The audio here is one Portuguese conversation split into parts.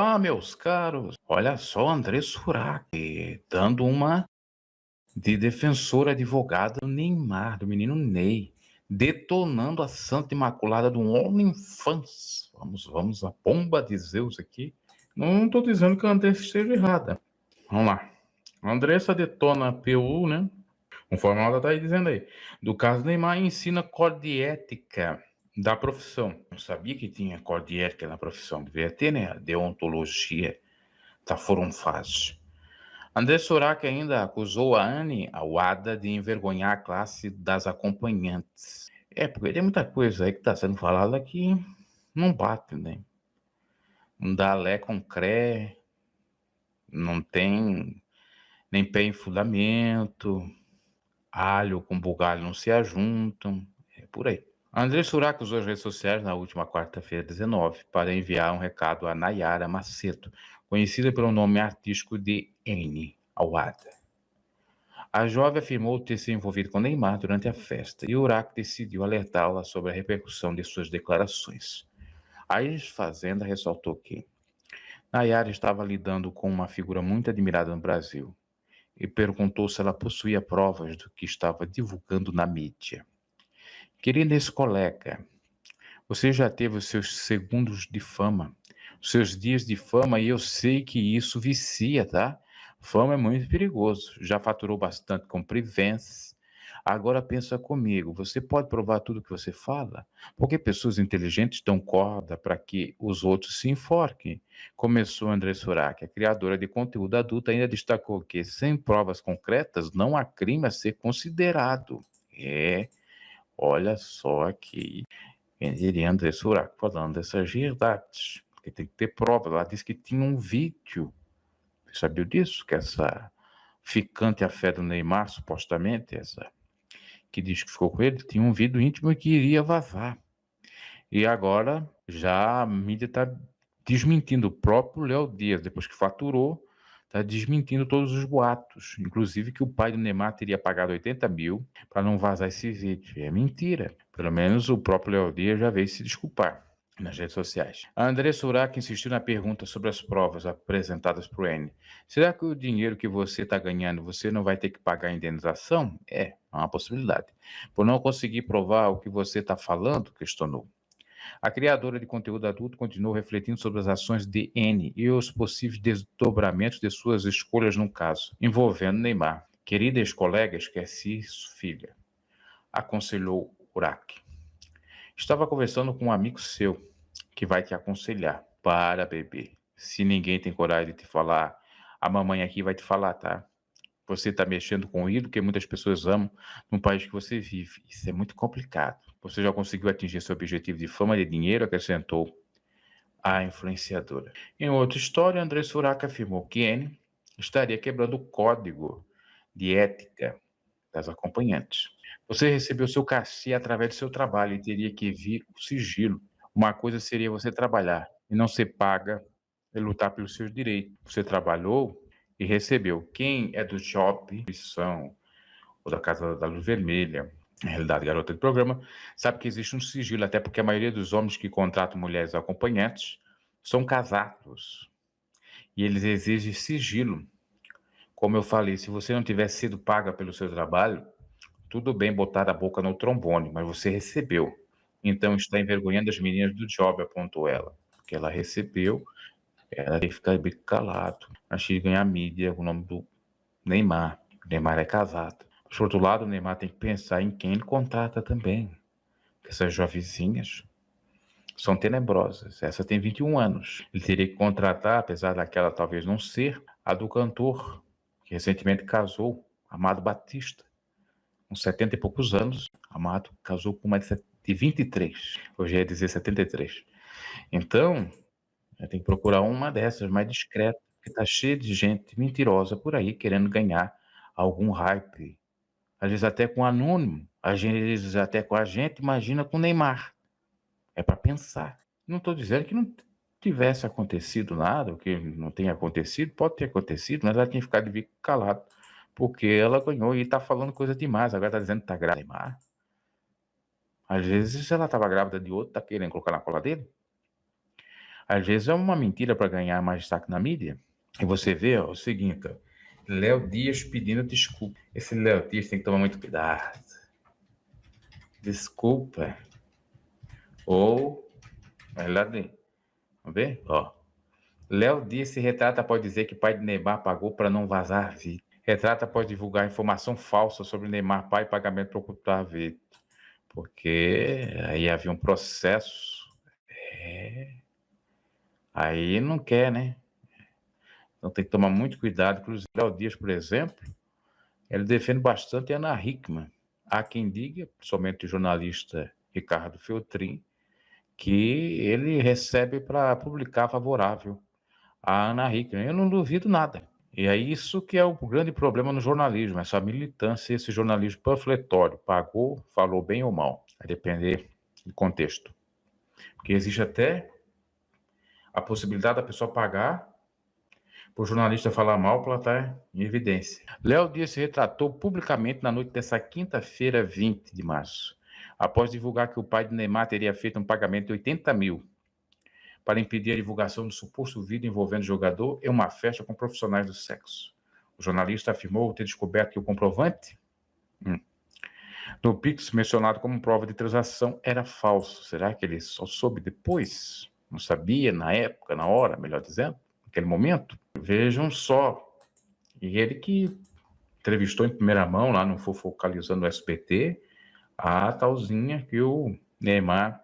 Olá, meus caros. Olha só, André Surak dando uma de defensor advogado do Neymar, do menino Ney, detonando a Santa Imaculada do OnlyFans. Vamos, a bomba de Zeus aqui. Não estou dizendo que a Andressa esteja errada. Vamos lá. A Andressa detona a PU, né? Conforme ela está aí dizendo aí. Do caso Neymar, ensina código de ética da profissão. Eu sabia que tinha código de ética na profissão. Devia ter, né? A deontologia da Forum Faz. André Surak ainda acusou a Anne Awada de envergonhar a classe das acompanhantes. Porque tem muita coisa aí que está sendo falada que não bate, né? Não dá lé com cré, não tem nem pé em fundamento, alho com bugalho não se ajuntam, é por aí. André Surak usou as redes sociais na última quarta-feira, 19, para enviar um recado a Nayara Macedo, conhecida pelo nome artístico de Anne Awada. A jovem afirmou ter se envolvido com Neymar durante a festa e Urak decidiu alertá-la sobre a repercussão de suas declarações. A ex-fazenda ressaltou que Nayara estava lidando com uma figura muito admirada no Brasil e perguntou se ela possuía provas do que estava divulgando na mídia. Querida ex-colega, você já teve os seus segundos de fama, os seus dias de fama, e eu sei que isso vicia, tá? Fama é muito perigoso. Já faturou bastante com Prevence. Agora pensa comigo, você pode provar tudo o que você fala? Porque pessoas inteligentes dão corda para que os outros se enforquem. Começou André Surak, a criadora de conteúdo adulto, ainda destacou que sem provas concretas não há crime a ser considerado. Olha só aqui. Quem diria André Surak falando dessas verdades, porque tem que ter prova. Ela disse que tinha um vídeo. Você sabia disso? Que essa ficante a fé do Neymar, supostamente, essa que diz que ficou com ele, tinha um vídeo íntimo que iria vazar. E agora já a mídia está desmentindo. O próprio Léo Dias, depois que faturou, está desmentindo todos os boatos. Inclusive que o pai do Neymar teria pagado 80 mil para não vazar esse vídeo. É mentira. Pelo menos o próprio Léo Dias já veio se desculpar nas redes sociais. A André Surak insistiu na pergunta sobre as provas apresentadas por N. Será que o dinheiro que você está ganhando, você não vai ter que pagar a indenização? É uma possibilidade. Por não conseguir provar o que você está falando, questionou. A criadora de conteúdo adulto continuou refletindo sobre as ações de N e os possíveis desdobramentos de suas escolhas no caso, envolvendo Neymar. Querida ex-colega, esquece isso, filha, aconselhou Urak. Estava conversando com um amigo seu que vai te aconselhar. Para, bebê. Se ninguém tem coragem de te falar, a mamãe aqui vai te falar, tá? Você está mexendo com o ídolo que muitas pessoas amam no país que você vive. Isso é muito complicado. Você já conseguiu atingir seu objetivo de fama e de dinheiro, acrescentou a influenciadora. Em outra história, André Surak afirmou que N estaria quebrando o código de ética das acompanhantes. Você recebeu seu cachê através do seu trabalho e teria que vir com sigilo. Uma coisa seria você trabalhar e não ser paga e lutar pelos seus direitos. Você trabalhou e recebeu. Quem é do Job, Missão, ou da Casa da Luz Vermelha, na realidade, garota de programa, sabe que existe um sigilo, até porque a maioria dos homens que contratam mulheres acompanhantes são casados. E eles exigem sigilo. Como eu falei, se você não tivesse sido paga pelo seu trabalho, tudo bem botar a boca no trombone, mas você recebeu. Então está envergonhando as meninas do job, apontou ela. Porque ela recebeu, ela tem que ficar bem calado. Antes de ganhar mídia, o nome do Neymar. O Neymar é casado. Por outro lado, o Neymar tem que pensar em quem ele contrata também. Essas jovenzinhas são tenebrosas. Essa tem 21 anos. Ele teria que contratar, apesar daquela talvez não ser, a do cantor, que recentemente casou, Amado Batista. Com 70 e poucos anos, Amado casou com uma de 23. Hoje ia dizer 73. Então, tem que procurar uma dessas mais discreta, porque tá cheio de gente mentirosa por aí querendo ganhar algum hype. Às vezes até com anônimo, às vezes até com a gente, imagina com Neymar. É para pensar. Não estou dizendo que não tivesse acontecido nada, o que não tenha acontecido, pode ter acontecido, mas ela tinha ficado de bico calado, porque ela ganhou e está falando coisa demais. Agora está dizendo que está grávida. Neymar. Às vezes ela estava grávida de outro, está querendo colocar na cola dele. Às vezes é uma mentira para ganhar mais destaque na mídia. E você vê, ó, o seguinte, ó, Léo Dias pedindo desculpa. Esse Léo Dias tem que tomar muito cuidado. Desculpa. Ou, vamos ver? Ó. Léo Dias se retrata após dizer que pai de Neymar pagou para não vazar vídeo. Retrata após divulgar informação falsa sobre Neymar pai e pagamento para ocultar vídeo. Porque aí havia um processo. Aí não quer, né? Então tem que tomar muito cuidado. Inclusive, Léo Dias, por exemplo, ele defende bastante a Ana Hickman. Há quem diga, principalmente o jornalista Ricardo Feltrin, que ele recebe para publicar favorável a Ana Hickman. Eu não duvido nada. E é isso que é o grande problema no jornalismo, essa militância, esse jornalismo panfletório. Pagou, falou bem ou mal, a depender do contexto. Porque existe até a possibilidade da pessoa pagar por jornalista falar mal para ela estar em evidência. Léo Dias se retratou publicamente na noite dessa quinta-feira, 20 de março, após divulgar que o pai de Neymar teria feito um pagamento de 80 mil para impedir a divulgação do suposto vídeo envolvendo o jogador em uma festa com profissionais do sexo. O jornalista afirmou ter descoberto que o comprovante do Pix mencionado como prova de transação era falso. Será que ele só soube depois? Não sabia na época, na hora, melhor dizendo, naquele momento? Vejam só. E ele que entrevistou em primeira mão, lá no Fofocalizando no SBT, a talzinha que o Neymar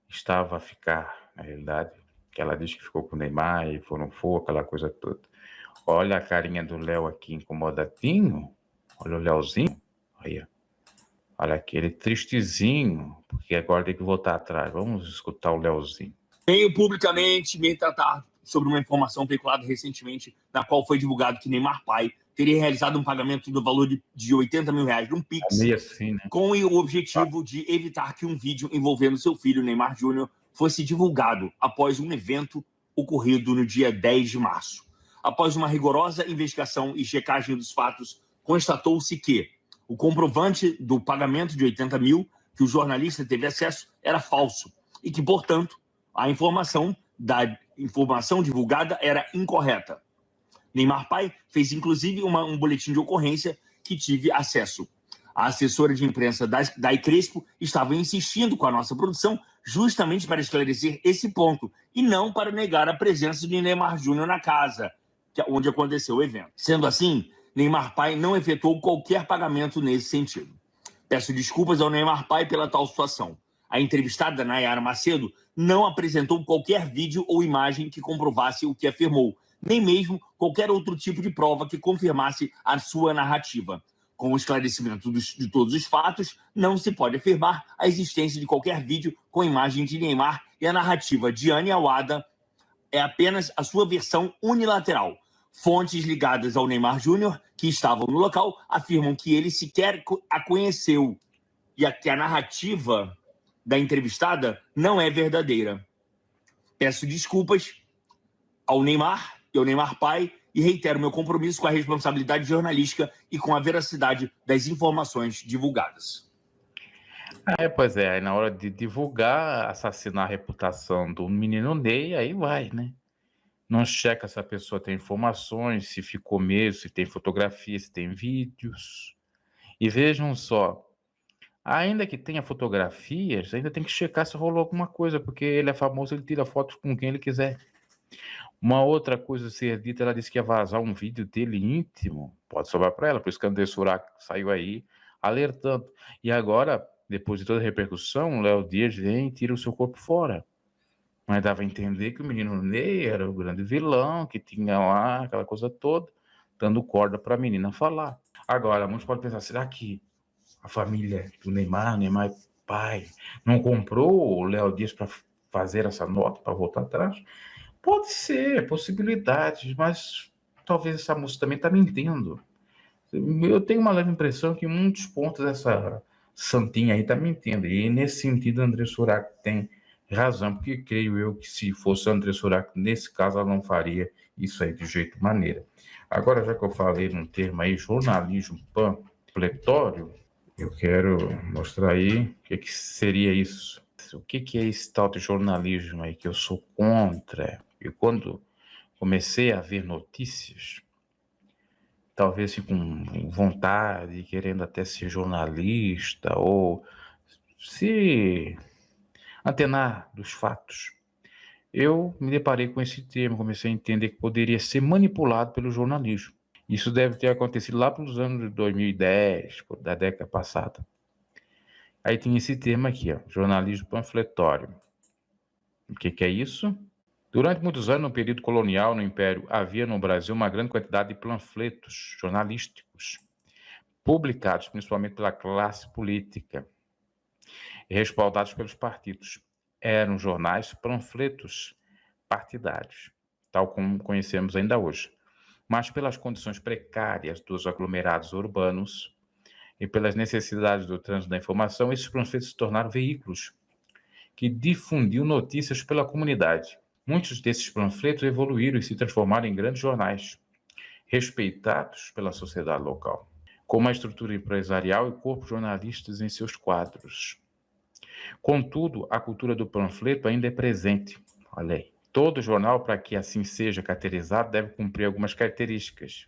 estava a ficar, na realidade, que ela disse que ficou com o Neymar e foram aquela coisa toda. Olha a carinha do Léo aqui incomodadinho. Olha o Léozinho. Olha aquele tristezinho, porque agora tem que voltar atrás. Vamos escutar o Léozinho. Venho publicamente me tratar sobre uma informação veiculada recentemente, na qual foi divulgado que Neymar pai teria realizado um pagamento do valor de 80 mil reais de um Pix, assim, né? com o objetivo de evitar que um vídeo envolvendo seu filho, Neymar Júnior, fosse divulgado após um evento ocorrido no dia 10 de março. Após uma rigorosa investigação e checagem dos fatos, constatou-se que o comprovante do pagamento de 80 mil que o jornalista teve acesso era falso e que, portanto, a informação divulgada era incorreta. Neymar pai fez, inclusive, um boletim de ocorrência que tive acesso. A assessora de imprensa da Icrespo estava insistindo com a nossa produção justamente para esclarecer esse ponto e não para negar a presença de Neymar Júnior na casa, onde aconteceu o evento. Sendo assim, Neymar pai não efetuou qualquer pagamento nesse sentido. Peço desculpas ao Neymar pai pela tal situação. A entrevistada, Nayara Macedo, não apresentou qualquer vídeo ou imagem que comprovasse o que afirmou, nem mesmo qualquer outro tipo de prova que confirmasse a sua narrativa. Com o esclarecimento de todos os fatos, não se pode afirmar a existência de qualquer vídeo com imagem de Neymar e a narrativa de Anne Awada é apenas a sua versão unilateral. Fontes ligadas ao Neymar Júnior, que estavam no local, afirmam que ele sequer a conheceu e que a narrativa da entrevistada não é verdadeira. Peço desculpas ao Neymar e ao Neymar pai e reitero meu compromisso com a responsabilidade jornalística e com a veracidade das informações divulgadas. Pois é, aí na hora de divulgar, assassinar a reputação do menino Ney, aí vai, né? Não checa se a pessoa tem informações, se ficou mesmo, se tem fotografia, se tem vídeos. E vejam só, ainda que tenha fotografias, ainda tem que checar se rolou alguma coisa, porque ele é famoso, ele tira fotos com quem ele quiser. Uma outra coisa a ser dita, ela disse que ia vazar um vídeo dele íntimo, pode sobrar para ela, por isso que André Surak saiu aí alertando. E agora, depois de toda a repercussão, o Léo Dias vem e tira o seu corpo fora. Mas dava a entender que o menino Ney era o grande vilão, que tinha lá aquela coisa toda, dando corda para a menina falar. Agora, muitos podem pensar, será que a família do Neymar pai, não comprou o Léo Dias para fazer essa nota, para voltar atrás? Pode ser, possibilidades, mas talvez essa moça também está mentindo. Eu tenho uma leve impressão que em muitos pontos essa santinha aí está mentindo. E nesse sentido, André Surak tem razão, porque creio eu que se fosse André Surak, nesse caso, ela não faria isso aí de jeito maneira. Agora, já que eu falei num termo aí, jornalismo panfletório, eu quero mostrar aí o que seria isso. o que é esse tal de jornalismo aí que eu sou contra. E quando comecei a ver notícias, talvez assim, com vontade, querendo até ser jornalista ou se antenar dos fatos, eu me deparei com esse termo, comecei a entender que poderia ser manipulado pelo jornalismo. Isso deve ter acontecido lá pelos anos de 2010, da década passada. Aí tem esse termo aqui, ó, jornalismo panfletório. O que é isso? Durante muitos anos, no período colonial, no Império, havia no Brasil uma grande quantidade de panfletos jornalísticos, publicados principalmente pela classe política e respaldados pelos partidos. Eram jornais panfletos partidários, tal como conhecemos ainda hoje. Mas pelas condições precárias dos aglomerados urbanos e pelas necessidades do trânsito da informação, esses panfletos se tornaram veículos que difundiam notícias pela comunidade. Muitos desses panfletos evoluíram e se transformaram em grandes jornais, respeitados pela sociedade local, com uma estrutura empresarial e corpos jornalistas em seus quadros. Contudo, a cultura do panfleto ainda é presente. Olha aí. Todo jornal, para que assim seja caracterizado, deve cumprir algumas características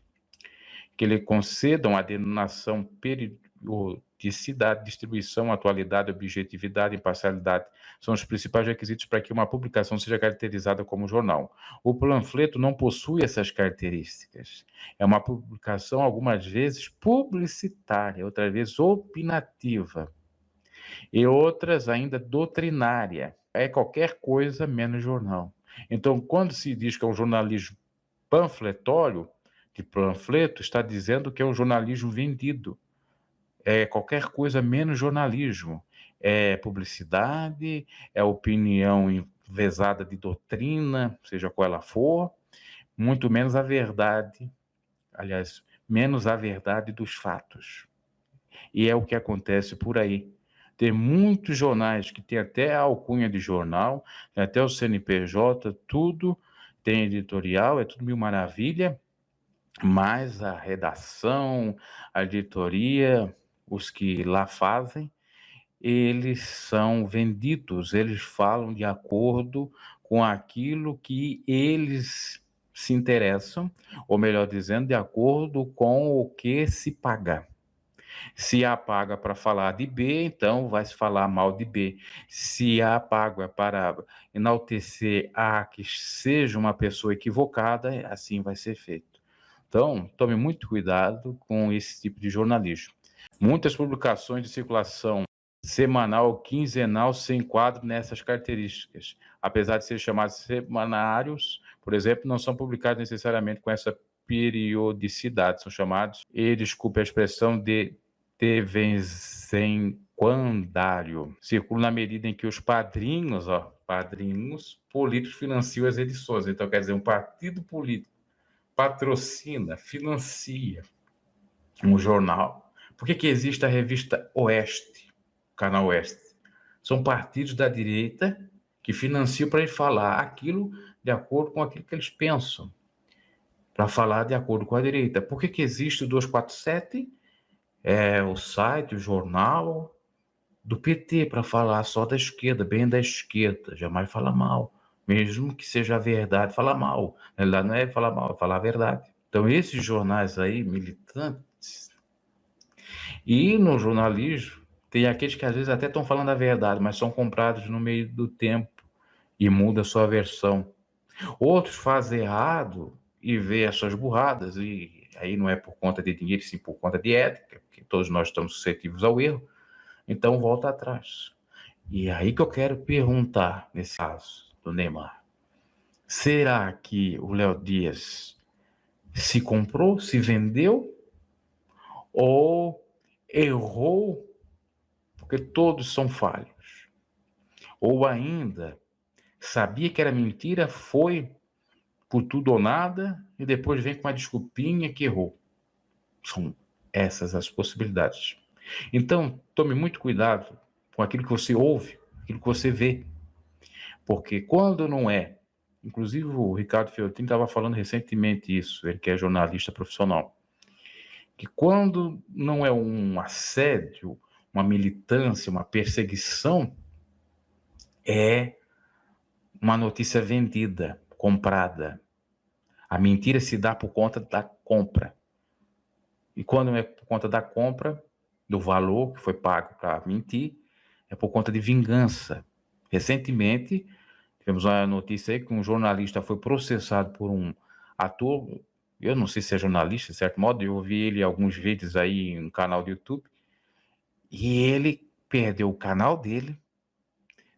que lhe concedam a denominação periodicidade, distribuição, atualidade, objetividade, imparcialidade. São os principais requisitos para que uma publicação seja caracterizada como jornal. O panfleto não possui essas características. É uma publicação, algumas vezes, publicitária, outras vezes opinativa, e outras ainda doutrinária. É qualquer coisa menos jornal. Então, quando se diz que é um jornalismo panfletório, de panfleto, está dizendo que é um jornalismo vendido. É qualquer coisa menos jornalismo. É publicidade, é opinião envesada de doutrina, seja qual ela for, muito menos a verdade, aliás, menos a verdade dos fatos. E é o que acontece por aí. Tem muitos jornais que tem até a alcunha de jornal, tem até o CNPJ, tudo tem editorial, é tudo mil maravilha, mas a redação, a editoria, os que lá fazem, eles são vendidos, eles falam de acordo com aquilo que eles se interessam, ou melhor dizendo, de acordo com o que se paga. Se A paga para falar de B, então vai se falar mal de B. Se A paga para enaltecer A, que seja uma pessoa equivocada, assim vai ser feito. Então, tome muito cuidado com esse tipo de jornalismo. Muitas publicações de circulação semanal ou quinzenal se enquadram nessas características. Apesar de serem chamados semanários, por exemplo, não são publicados necessariamente com essa periodicidade, são chamados, e desculpe a expressão, de desenquandário. Circula na medida em que os padrinhos políticos financiam as edições. Então, quer dizer, um partido político patrocina, financia um jornal. Por que existe a revista Oeste, Canal Oeste? São partidos da direita que financiam para falar aquilo de acordo com aquilo que eles pensam, para falar de acordo com a direita. Por que existe o 247? É o site, o jornal do PT, para falar só da esquerda, bem da esquerda, jamais fala mal. Mesmo que seja verdade, fala mal. Na realidade, não é falar mal, é falar a verdade. Então, esses jornais aí, militantes, e no jornalismo, tem aqueles que às vezes até estão falando a verdade, mas são comprados no meio do tempo e muda a sua versão. Outros fazem errado e vê as suas burradas, e aí não é por conta de dinheiro, sim por conta de ética, porque todos nós estamos suscetíveis ao erro, então volta atrás. E é aí que eu quero perguntar, nesse caso do Neymar, será que o Léo Dias se comprou, se vendeu, ou errou, porque todos são falhos, ou ainda sabia que era mentira, foi por tudo ou nada, e depois vem com uma desculpinha que errou. São essas as possibilidades. Então, tome muito cuidado com aquilo que você ouve, aquilo que você vê, porque quando não é, inclusive o Ricardo Feltrin estava falando recentemente isso, ele que é jornalista profissional, que quando não é um assédio, uma militância, uma perseguição, é uma notícia vendida, comprada. A mentira se dá por conta da compra. E quando é por conta da compra, do valor que foi pago para mentir, é por conta de vingança. Recentemente, tivemos uma notícia aí que um jornalista foi processado por um ator, eu não sei se é jornalista, de certo modo, eu vi ele em alguns vídeos aí em um canal do YouTube, e ele perdeu o canal dele,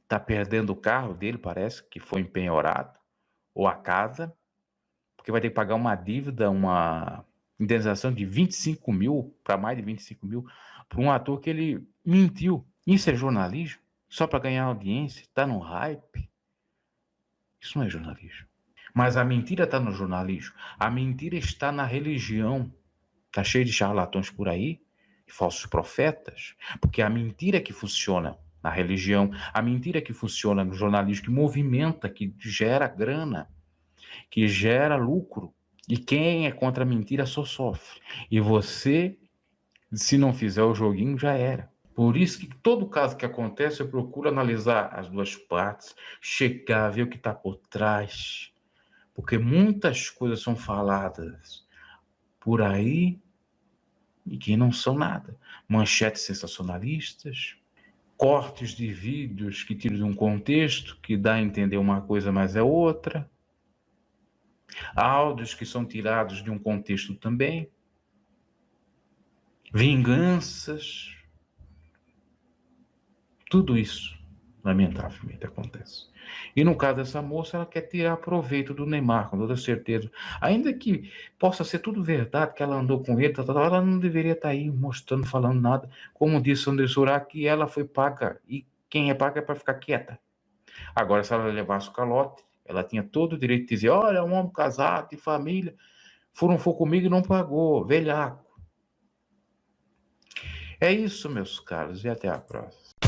tá perdendo o carro dele, parece, que foi empenhorado, ou a casa, porque vai ter que pagar uma dívida, uma indenização de 25 mil, para mais de 25 mil, para um ator que ele mentiu. Isso é jornalismo? Só para ganhar audiência? Está no hype? Isso não é jornalismo. Mas a mentira está no jornalismo. A mentira está na religião. Está cheio de charlatões por aí, falsos profetas, porque a mentira que funciona na religião, a mentira que funciona no jornalismo, que movimenta, que gera grana, que gera lucro. E quem é contra a mentira só sofre. E você, se não fizer o joguinho, já era. Por isso que todo caso que acontece, eu procuro analisar as duas partes, checar, ver o que está por trás. Porque muitas coisas são faladas por aí e que não são nada. Manchetes sensacionalistas, cortes de vídeos que tiram de um contexto, que dá a entender uma coisa, mas é outra. Áudios que são tirados de um contexto também. Vinganças. Tudo isso, lamentavelmente, acontece. E no caso dessa moça, ela quer tirar proveito do Neymar, com toda certeza. Ainda que possa ser tudo verdade, que ela andou com ele, ela não deveria estar aí mostrando, falando nada. Como disse o André Surak, ela foi paga. E quem é paga é para ficar quieta. Agora, se ela levasse o calote, ela tinha todo o direito de dizer, olha, um homem casado, de família, for comigo e não pagou, velhaco. É isso, meus caros, e até a próxima.